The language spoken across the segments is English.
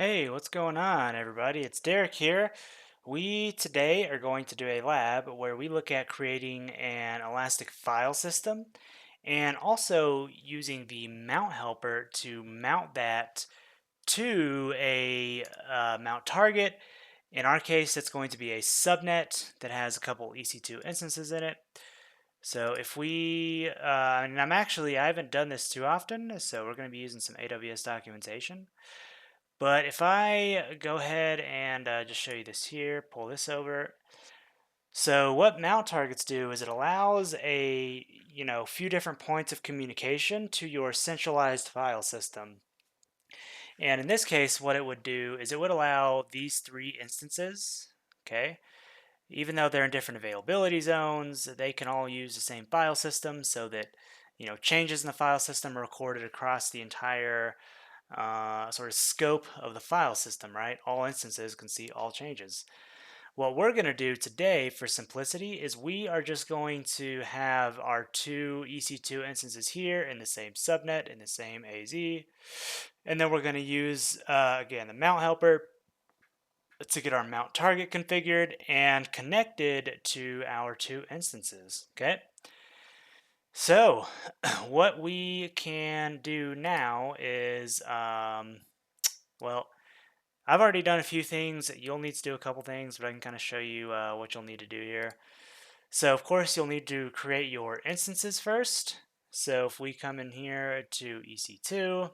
Hey, what's going on, everybody? It's Derek here. We today are going to do a lab where we look at creating an elastic file system and also using the mount helper to mount that to a mount target. In our case, it's going to be a subnet that has a couple EC2 instances in it. So if and I haven't done this too often, so we're going to be using some AWS documentation. But if I go ahead and just show you this here, pull this over. So what mount targets do is it allows a few different points of communication to your centralized file system. And in this case, what it would do is it would allow these three instances, okay? Even though they're in different availability zones, they can all use the same file system so that changes in the file system are recorded across the entire sort of scope of the file system, right? All instances can see all changes. What we're going to do today for simplicity is we are just going to have our two EC2 instances here in the same subnet, in the same AZ, and then we're going to use, again, the mount helper to get our mount target configured and connected to our two instances, okay? So what we can do now is, well, I've already done a few things. You'll need to do a couple things, but I can kind of show you what you'll need to do here. So of course, you'll need to create your instances first. So if we come in here to EC2,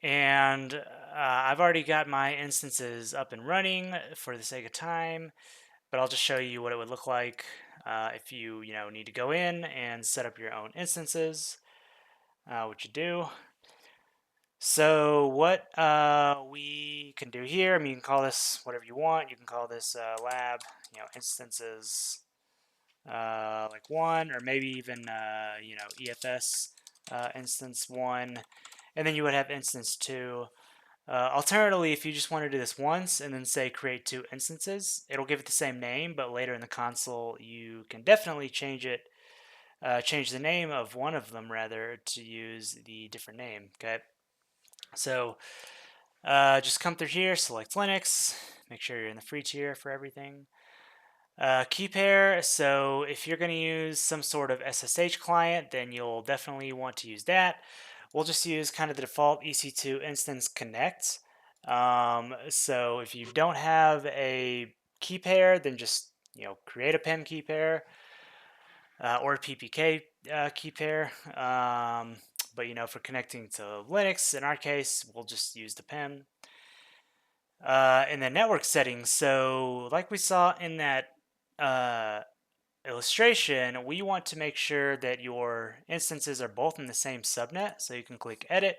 and I've already got my instances up and running for the sake of time, but I'll just show you what it would look like if you need to go in and set up your own instances, what you do. So what we can do here, I mean, you can call this whatever you want. You can call this lab, instances like one, or maybe even, EFS instance one, and then you would have instance two. Alternatively, if you just want to do this once and then say create two instances, it'll give it the same name, but later in the console, you can definitely change the name of one of them rather to use the different name, okay? So just come through here, select Linux, make sure you're in the free tier for everything. Key pair, so if you're going to use some sort of SSH client, then you'll definitely want to use that. We'll just use kind of the default EC2 instance connect. So if you don't have a key pair, then just create a PEM key pair or a PPK key pair. But for connecting to Linux, in our case, we'll just use the PEM. In the network settings, so like we saw in that uh, illustration, we want to make sure that your instances are both in the same subnet. So you can click Edit,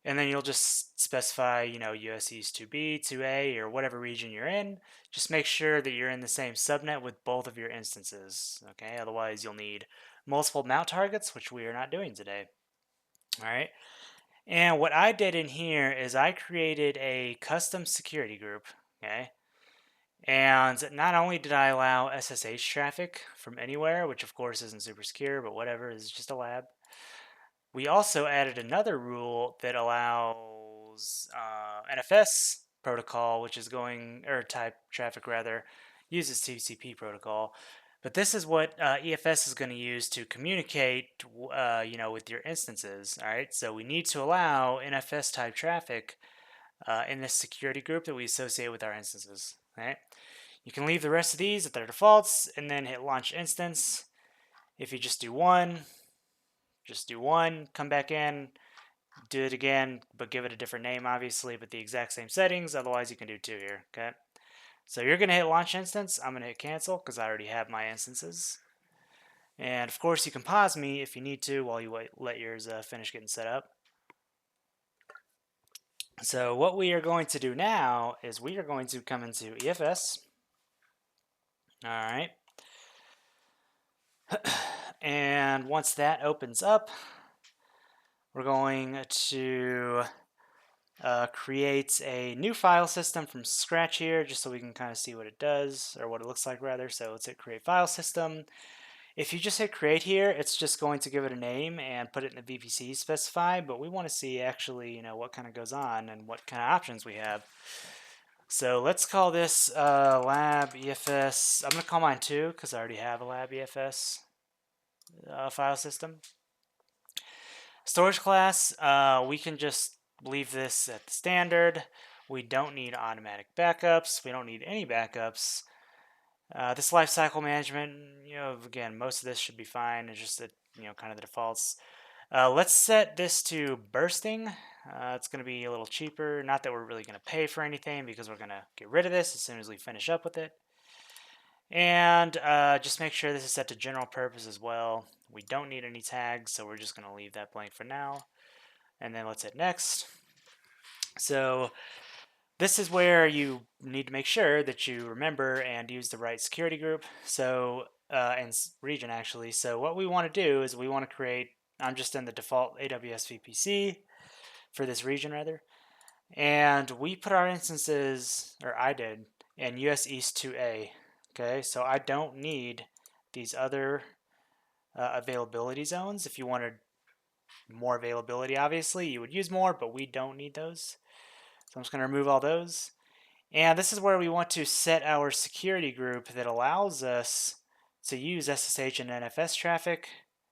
and then you'll just specify, USEs 2B, 2A, or whatever region you're in. Just make sure that you're in the same subnet with both of your instances, okay? Otherwise, you'll need multiple mount targets, which we are not doing today, all right? And what I did in here is I created a custom security group, okay? And not only did I allow SSH traffic from anywhere, which of course isn't super secure, but whatever, it's just a lab. We also added another rule that allows NFS protocol, which is or type traffic rather, uses TCP protocol. But this is what EFS is going to use to communicate, with your instances. All right, so we need to allow NFS type traffic in this security group that we associate with our instances. All right, you can leave the rest of these at their defaults and then hit launch instance. If you just do one, come back in, do it again, but give it a different name, obviously, but the exact same settings. Otherwise, you can do two here, okay? So you're going to hit launch instance. I'm going to hit cancel because I already have my instances. And of course, you can pause me if you need to while you let yours finish getting set up. So what we are going to do now is we are going to come into EFS. All right. And once that opens up, we're going to create a new file system from scratch here, just so we can kind of see what it does, or what it looks like rather. So let's hit create file system. If you just hit create here, it's just going to give it a name and put it in the VPC specify, but we want to see actually, what kind of goes on and what kind of options we have. So let's call this lab EFS. I'm going to call mine 2 because I already have a lab EFS file system. Storage class, we can just leave this at the standard. We don't need automatic backups. We don't need any backups. This lifecycle management, again, most of this should be fine. It's just that, kind of the defaults. Let's set this to bursting. It's going to be a little cheaper. Not that we're really going to pay for anything because we're going to get rid of this as soon as we finish up with it. And just make sure this is set to general purpose as well. We don't need any tags, so we're just going to leave that blank for now. And then let's hit next. So this is where you need to make sure that you remember and use the right security group. So and region actually. So what we want to do is we want to create, I'm just in the default AWS VPC for this region rather. And we put our instances, or I did, in US East 2A. Okay, so I don't need these other availability zones. If you wanted more availability, obviously, you would use more, but we don't need those. So I'm just going to remove all those. And this is where we want to set our security group that allows us to use SSH and NFS traffic.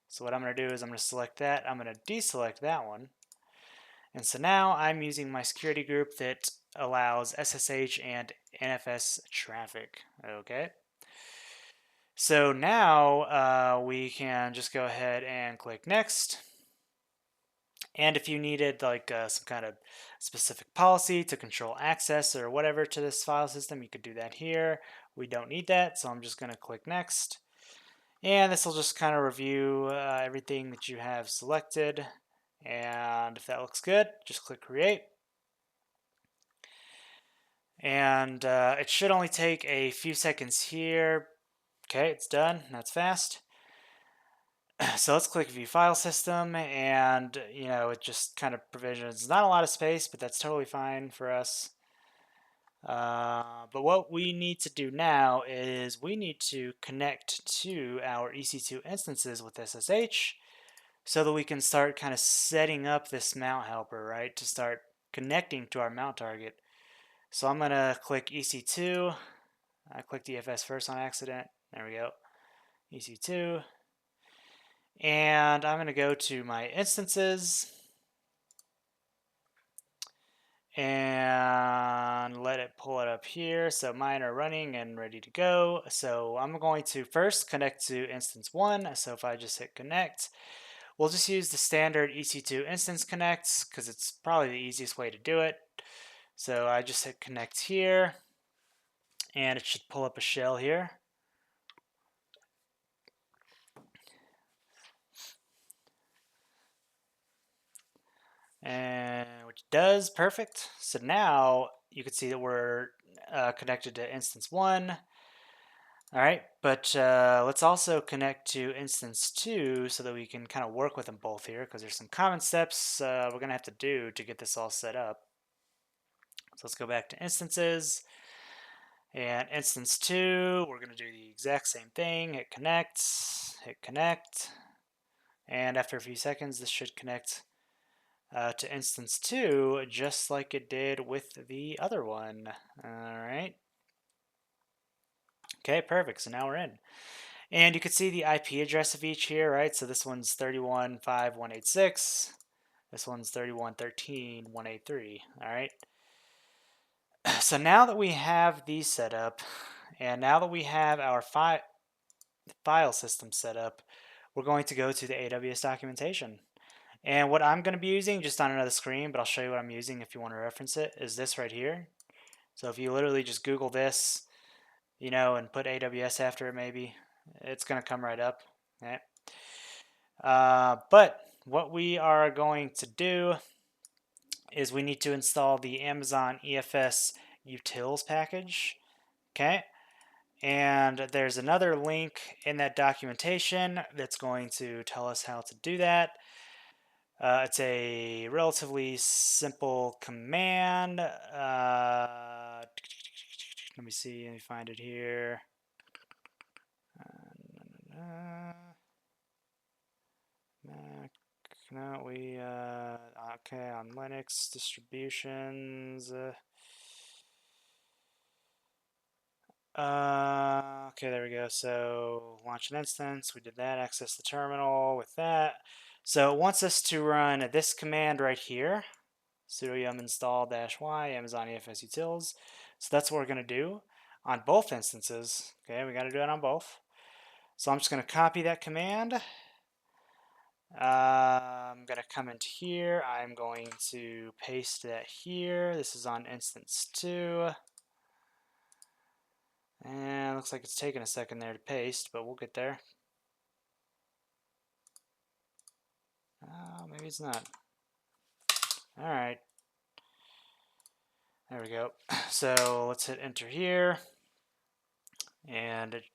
So what I'm going to do is I'm going to select that. I'm going to deselect that one. And so now I'm using my security group that allows SSH and NFS traffic. Okay. So now we can just go ahead and click next. And if you needed like some kind of specific policy to control access or whatever to this file system, you could do that here. We don't need that, so I'm just going to click next. And this will just kind of review everything that you have selected. And if that looks good, just click create. And it should only take a few seconds here. Okay, it's done. That's fast. So let's click view file system, and it just kind of provisions not a lot of space, but that's totally fine for us. But what we need to do now is we need to connect to our EC2 instances with SSH so that we can start kind of setting up this mount helper, right, to start connecting to our mount target. So I'm going to click EC2. I clicked EFS first on accident. There we go. EC2. And I'm going to go to my instances and let it pull it up here. So mine are running and ready to go. So I'm going to first connect to instance 1. So if I just hit connect, we'll just use the standard EC2 instance connects because it's probably the easiest way to do it. So I just hit connect here and it should pull up a shell here. And which does perfect. So now you can see that we're connected to instance 1. All right, but let's also connect to instance 2 so that we can kind of work with them both here because there's some common steps we're going to have to do to get this all set up. So let's go back to instances. And instance 2, we're going to do the exact same thing. Hit connect. And after a few seconds, this should connect to instance 2 just like it did with the other one. All right. Okay, perfect. So now we're in. And you can see the IP address of each here, right? So this one's 31.5.186. This one's 31.13.183. All right. So now that we have these set up, and now that we have our file system set up, we're going to go to the AWS documentation. And what I'm going to be using, just on another screen, but I'll show you what I'm using if you want to reference it, is this right here. So if you literally just Google this, and put AWS after it maybe, it's going to come right up. Okay. But what we are going to do is we need to install the Amazon EFS utils package. Okay. And there's another link in that documentation that's going to tell us how to do that. It's a relatively simple command. Let me see, let me find it here. Mac. No, we okay, on Linux distributions. Okay, there we go. So launch an instance. We did that. Access the terminal with that. So it wants us to run this command right here. Sudo yum install -y Amazon EFS utils. So that's what we're going to do on both instances. Okay, we got to do it on both. So I'm just going to copy that command. I'm going to come into here. I'm going to paste that here. This is on instance 2. And looks like it's taking a second there to paste, but we'll get there. Maybe it's not. All right. There we go. So let's hit enter here. And it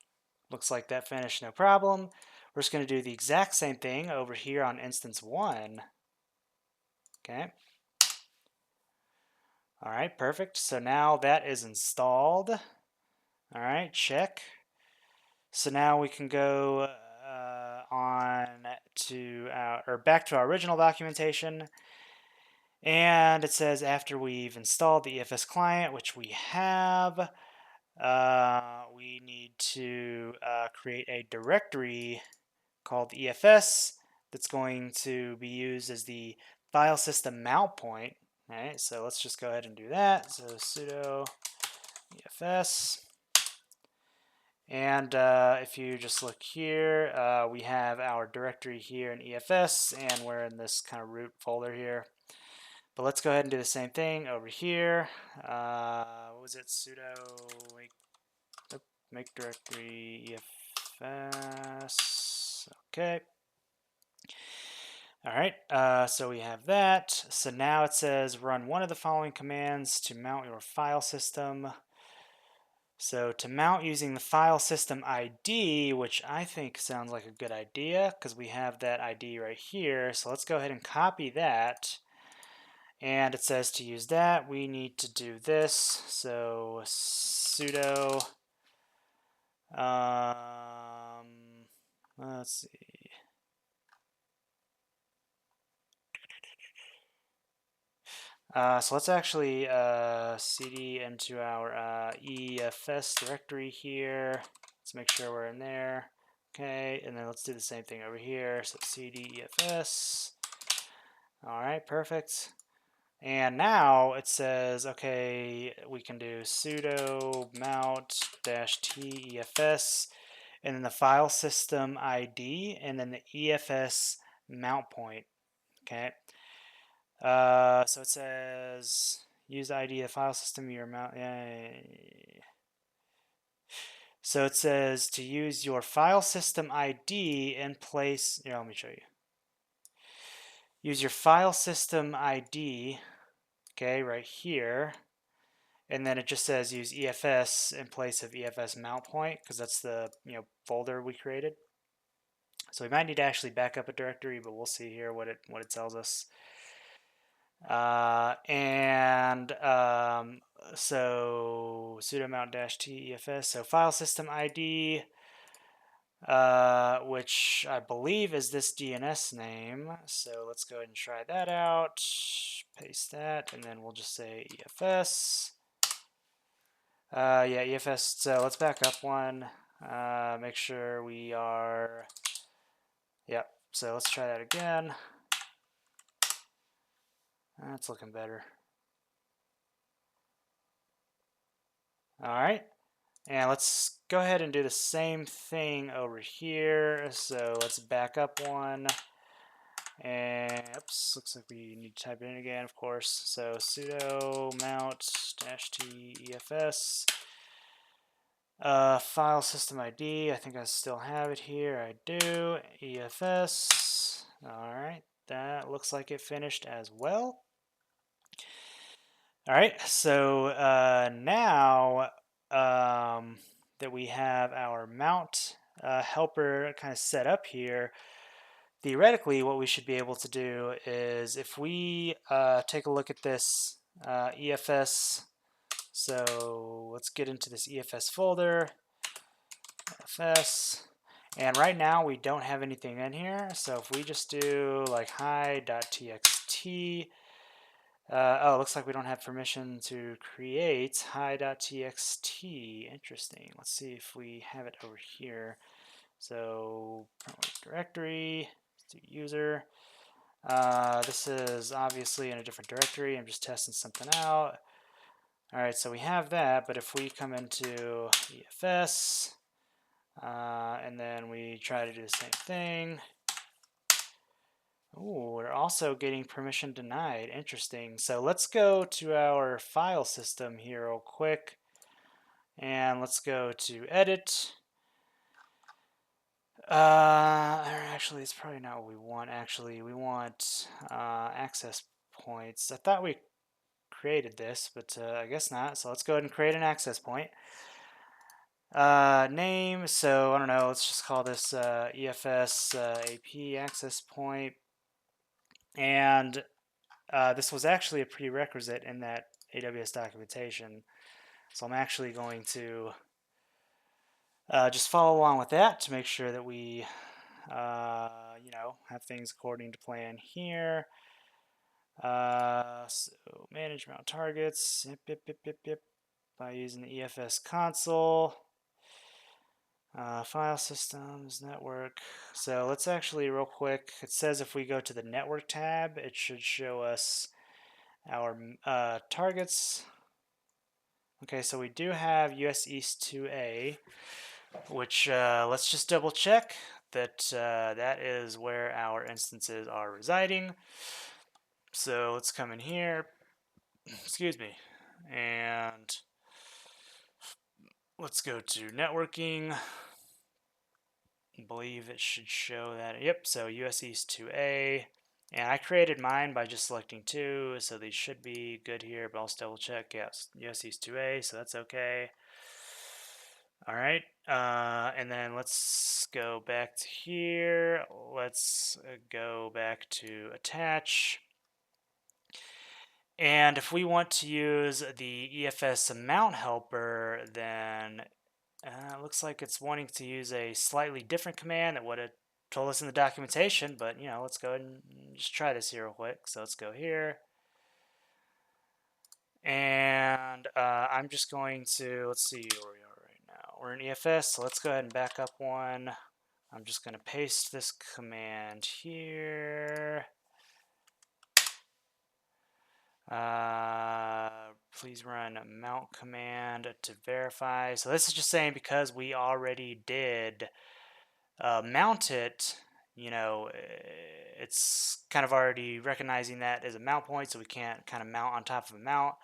looks like that finished no problem. We're just going to do the exact same thing over here on instance 1. Okay. All right, perfect. So now that is installed. All right, check. So now we can go on to back to our original documentation. And it says after we've installed the EFS client, which we have, we need to create a directory called EFS that's going to be used as the file system mount point. All right, so let's just go ahead and do that. So sudo EFS. And if you just look here, we have our directory here in EFS, and we're in this kind of root folder here. But let's go ahead and do the same thing over here. What was it? Sudo make directory EFS. Okay. All right, so we have that. So now it says run one of the following commands to mount your file system. So to mount using the file system ID, which I think sounds like a good idea because we have that ID right here. So let's go ahead and copy that. And it says to use that, we need to do this. So sudo, let's see. So let's actually cd into our EFS directory here. Let's make sure we're in there. Okay, and then let's do the same thing over here. So cd EFS. All right, perfect. And now it says, okay, we can do sudo mount -t EFS, and then the file system ID, and then the EFS mount point. Okay. So it says use ID of the file system your mount. So it says to use your file system ID in place. Here, let me show you. Use your file system ID. Okay, right here. And then it just says use EFS in place of EFS mount point because that's the folder we created. So we might need to actually back up a directory, but we'll see here what it tells us. So sudo mount -t EFS. So file system ID, which I believe is this DNS name. So let's go ahead and try that out. Paste that, and then we'll just say EFS. Yeah, EFS. So let's back up one. Make sure we are. Yep. So let's try that again. That's looking better. All right. And let's go ahead and do the same thing over here. So let's back up one. And oops, looks like we need to type it in again, of course. So sudo mount -t EFS. File system ID, I think I still have it here. I do. EFS. All right, that looks like it finished as well. All right, so now that we have our mount helper kind of set up here, theoretically what we should be able to do is if we take a look at this EFS, so let's get into this EFS folder, EFS, And right now we don't have anything in here. So if we just do like hi.txt, oh, it looks like we don't have permission to create hi.txt. Interesting. Let's see if we have it over here. So directory, let's do user. This is obviously in a different directory. I'm just testing something out. All right, so we have that, but if we come into EFS, and then we try to do the same thing, ooh, we're also getting permission denied. Interesting. So let's go to our file system here real quick, and let's go to edit. Actually, it's probably not what we want. Actually, we want access points. I thought we created this, but I guess not. So let's go ahead and create an access point. Name, so I don't know, let's just call this EFS AP access point. And this was actually a prerequisite in that AWS documentation. So I'm actually going to just follow along with that to make sure that we, have things according to plan here. So manage mount targets, by using the EFS console. File systems, network. So let's actually real quick, it says if we go to the network tab, it should show us our targets. Okay, so we do have US East 2A, which let's just double check that that is where our instances are residing. So let's come in here, excuse me, and let's go to networking. I believe it should show that. Yep, so US East 2A. And I created mine by just selecting 2, so these should be good here, but I'll double check. Yes, US East 2A, so that's okay. All right, and then let's go back to here. Let's go back to attach. And if we want to use the EFS mount helper, then it looks like it's wanting to use a slightly different command that would have told us in the documentation, but let's go ahead and just try this here real quick. So let's go here. And I'm just going to, let's see where we are right now. We're in EFS, so let's go ahead and back up one. I'm just going to paste this command here. Please run mount command to verify. So this is just saying because we already did mount it, it's kind of already recognizing that as a mount point, so we can't kind of mount on top of a mount.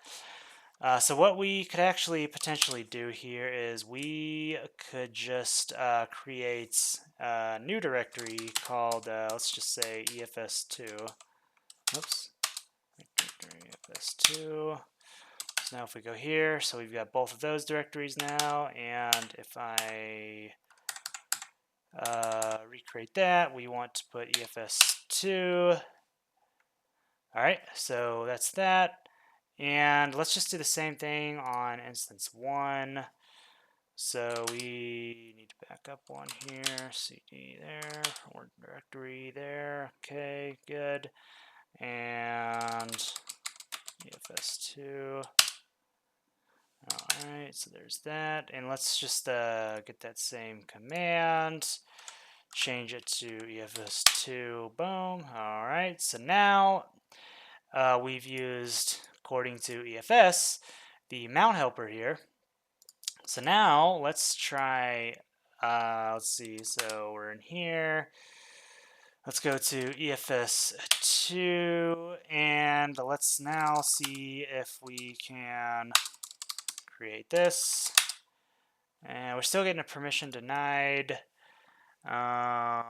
So what we could actually potentially do here is we could just create a new directory called, let's just say EFS2. Oops. EFS2. So now if we go here, so we've got both of those directories now, and if I recreate that, we want to put EFS2. All right, so that's that. And let's just do the same thing on instance 1. So we need to back up one here, CD there, or directory there. Okay, good. And EFS2. Alright, so there's that. And let's just get that same command. Change it to EFS2. Boom. Alright, so now we've used, according to EFS, the mount helper here. So now let's try, let's see, so we're in here. Let's go to EFS2 and let's now see if we can create this. And we're still getting a permission denied. So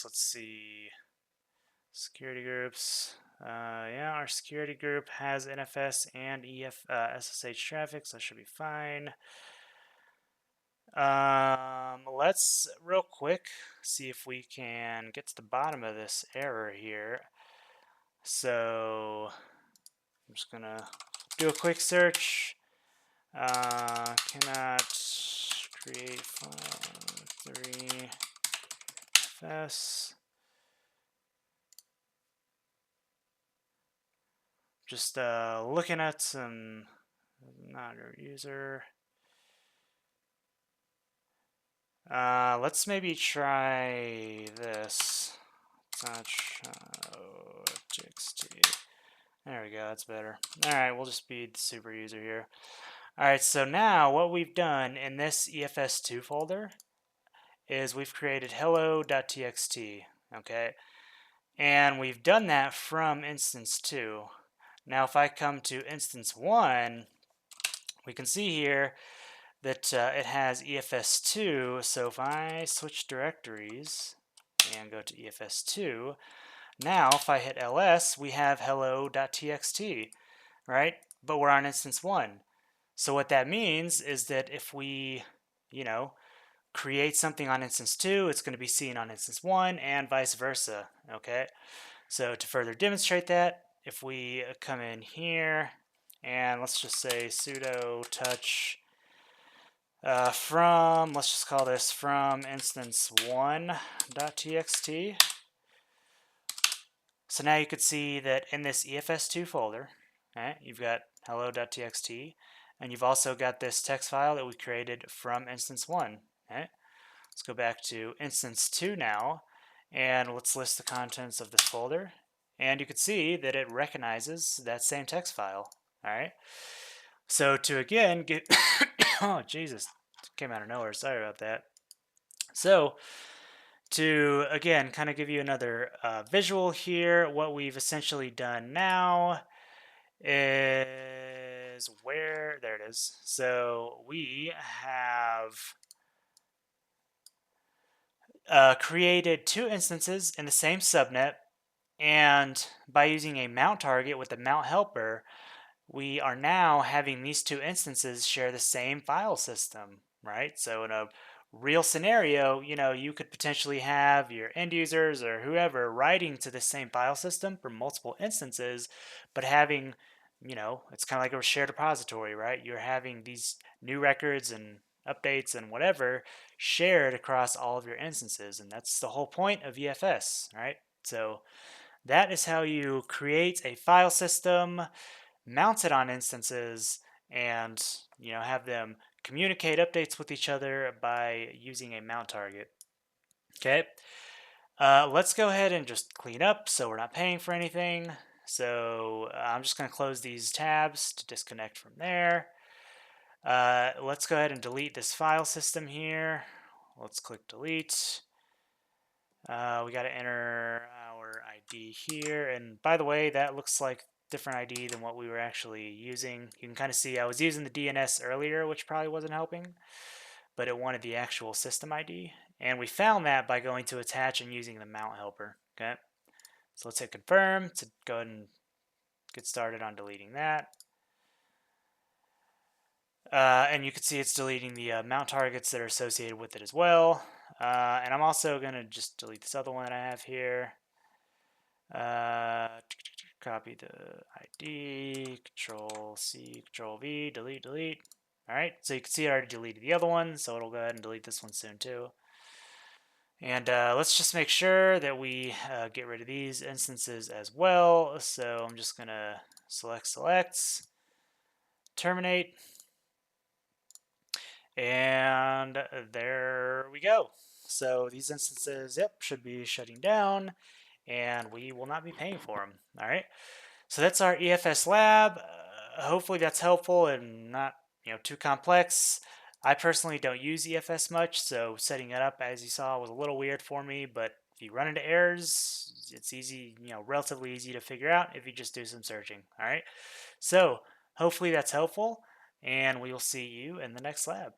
let's see. Security groups. Yeah, our security group has NFS and SSH traffic, so that should be fine. Let's real quick see if we can get to the bottom of this error here. So I'm just gonna do a quick search. Cannot create file 3 EFS. Just looking at some not a user. Let's maybe try this. Touch txt. There we go, that's better. Alright, we'll just be the super user here. Alright, so now what we've done in this EFS2 folder is we've created hello.txt, okay? And we've done that from instance 2. Now if I come to instance 1, we can see here that it has EFS2, so if I switch directories and go to EFS2, now if I hit ls, we have hello.txt, right? But we're on instance 1. So what that means is that if we, create something on instance 2, it's going to be seen on instance 1 and vice versa, okay? So to further demonstrate that, if we come in here and let's just say sudo touch let's just call this from instance 1.txt. So now you could see that in this EFS2 folder, right, you've got hello.txt, and you've also got this text file that we created from instance 1. Right? Let's go back to instance 2 now, and let's list the contents of this folder. And you can see that it recognizes that same text file. All right. So to again get, oh Jesus, came out of nowhere. Sorry about that. So to again kind of give you another visual here, what we've essentially done now is there it is. So we have created 2 instances in the same subnet, and by using a mount target with the mount helper, we are now having these 2 instances share the same file system, right? So in a real scenario, you could potentially have your end users or whoever writing to the same file system for multiple instances, but having, it's kind of like a shared repository, right? You're having these new records and updates and whatever shared across all of your instances, and that's the whole point of EFS, right? So that is how you create a file system, mount it on instances, and have them communicate updates with each other by using a mount target. Okay, let's go ahead and just clean up so we're not paying for anything. So I'm just going to close these tabs to disconnect from there. Let's go ahead and delete this file system here. Let's click delete. We got to enter our ID here, and by the way, that looks like different ID than what we were actually using. You can kind of see I was using the DNS earlier, which probably wasn't helping, but it wanted the actual system ID, and we found that by going to attach and using the mount helper. Okay, so let's hit confirm to go ahead and get started on deleting that. And you can see it's deleting the mount targets that are associated with it as well. And I'm also going to just delete this other one that I have here. Copy the ID, Control C, Control V, delete. All right, so you can see I already deleted the other one, so it'll go ahead and delete this one soon too. And let's just make sure that we get rid of these instances as well. So I'm just going to select, terminate. And there we go. So these instances, should be shutting down, and we will not be paying for them. All right. So that's our EFS lab. Hopefully that's helpful and not too complex. I personally don't use EFS much, so setting it up, as you saw, was a little weird for me. But if you run into errors, it's easy, relatively easy to figure out if you just do some searching. All right. So hopefully that's helpful, and we will see you in the next lab.